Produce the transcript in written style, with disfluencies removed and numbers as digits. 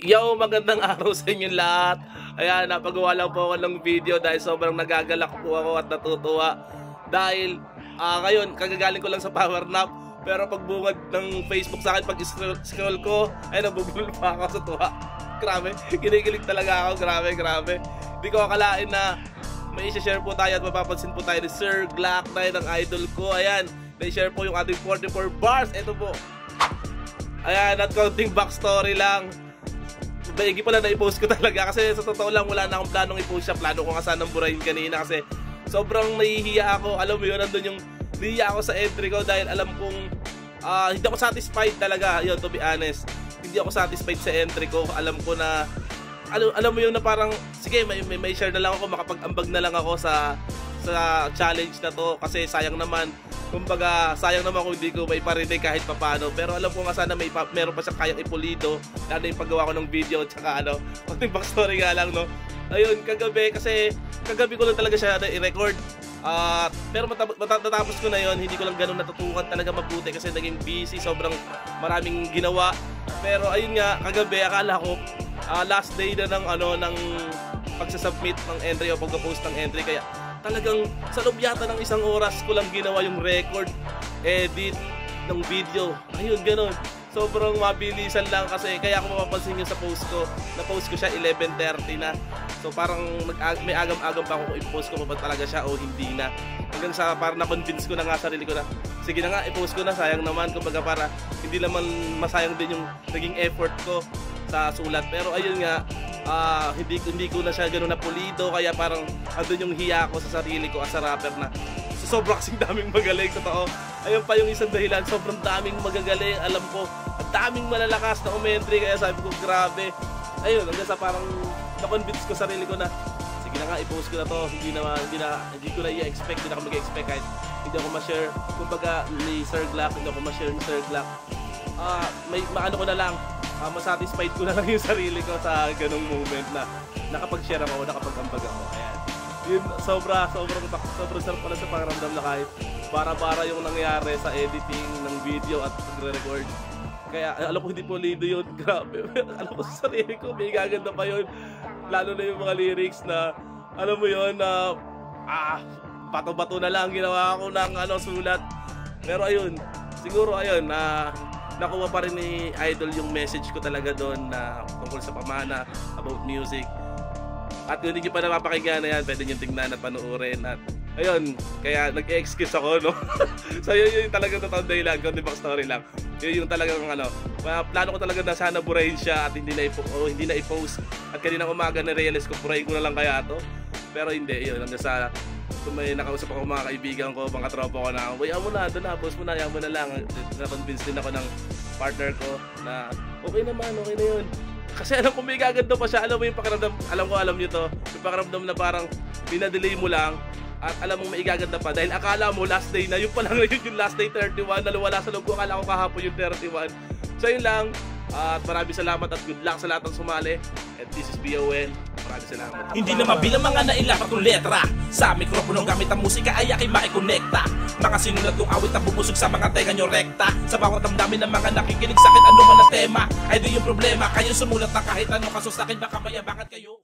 Yo, magandang araw sa inyo lahat. Ayan, napagawa lang po ako ng video dahil sobrang nagagalak po ako at natutuwa. Dahil ngayon, kagagaling ko lang sa power nap. Pero pagbungad ng Facebook sa akin, pag scroll ko, ay nabubulol pa ako sa tuwa. Grabe, kinikilig talaga ako. Grabe. Hindi ko akalain na may i-share po tayo at mapapansin po tayo ni Sir Glock Knight, ang idol ko. Ayan, na-share po yung ating 44 bars. Ito po. Ayan, at counting backstory lang. Daigi pala na-i-post ko talaga kasi sa totoo lang wala na akong planong i-post siya. Plano ko nga sanang burahin kanina kasi sobrang nahihiya ako. Alam mo yun, nandun yung nahihiya ako sa entry ko dahil alam kong hindi ako satisfied talaga. Yun, to be honest, hindi ako satisfied sa entry ko. Alam ko na alam mo yun na parang sige, may share na lang ako, makapag-ambag na lang ako sa challenge na to kasi sayang naman. Kumbaga, sayang naman kung hindi ko may parinig kahit papano. Pero alam ko nga sana meron pa siyang kayang ipulido. Lalo yung paggawa ko ng video at saka konting backstory nga lang, no. Ayun, kagabi ko lang talaga siya i-record. Pero matapos ko na yon, hindi ko lang ganun natutukan talaga mabuti kasi naging busy, sobrang maraming ginawa. Pero ayun nga, kagabi akala ko last day na ng pagsasubmit ng entry o pag-post ng entry, kaya talagang sa loob yata ng isang oras ko lang ginawa yung record, edit ng video. Ayun, ganun. Sobrang mabilisan lang kasi kaya kung mapapansin nyo sa post ko, na-post ko siya 11:30 na. So parang may agam-agam pa ako kung i-post ko pa ba talaga siya o hindi na. Hanggang sa parang na-convince ko na nga sarili ko na sige na nga, i-post ko na, sayang naman. Kumbaga para hindi naman masayang din yung naging effort ko sa sulat. Pero ayun nga, hindi ko na siya gano'n na pulido, kaya parang andun yung hiya ko sa sarili ko as a rapper na sobrang kasing daming magaling, totoo. Ayun pa yung isang dahilan, sobrang daming magagaling, alam ko, at daming malalakas na umentry, kaya sabi ko grabe. Ayun, hanggang sa parang na-convince ko sarili ko na sige na nga, i-post ko na to, hindi ko na i-expect, hindi na ako mag-expect kahit hindi ako ma-share. Kumbaga ni Sir Glock, hindi ako ma-share ni Sir Glock. Maano ko na lang, masatisfied ko na lang yung sarili ko sa ganung moment na nakapag-share ako, nakapag-ambag ako. Ayan. Yun, sobrang sarap pala sa pakiramdam na kahit bara-bara yung nangyari sa editing ng video at pagre-record. Kaya alam ko hindi po lido yun, grabe. Alam ko sa sarili ko, may gaganda pa yun. Lalo na yung mga lyrics na, alam mo yun, na bato-bato na lang ginawa ko ng sulat. Pero ayun, siguro ayun, nakuha pa rin ni Idol yung message ko talaga doon na tungkol sa pamana, about music. At kung hindi nyo pa napapakinggan na yan, pwede nyo tingnan at panoorin. At ayun, kaya nag-excuse ako, no? So yun yung talagang totoong dahilan, kundi backstory lang. Yun yung talagang plano ko talaga na sana burahin siya at hindi na i-post. At kaninang umaga na-realize ko, burahin ko na lang kaya to. Pero hindi, yun, hanggang sa kung may nakausap ako mga kaibigan ko, mga tropa ko na, wait mo na, doon na, post mo na, yan mo na lang. Na-convince din ako ng partner ko na okay naman, okay na yun. Kasi alam ko may gaganda pa siya, alam mo yung pakiramdam, alam nyo to, yung pakiramdam na parang binadelay mo lang at alam mo may igaganda pa dahil akala mo last day na, yung palang yung last day 31, nalawala sa loob ko, akala ko kahapon yung 31. So yun lang, at maraming salamat at good luck sa lahat ng sumali. And this is BON. Maraming salamat. Hindi na mabilang mga nailapat ng letra. Sa mikroponong gamit ang musika ay aking maikonekta. Mga sinulat kong awit na bubusog sa mga tenga nyo rekta. Sa bawat damdamin ng mga nakikinig sa akin, ano man ang tema ay di yung problema. Kayo sumulat na kahit ano, kaso sa akin baka mayabangan kayo.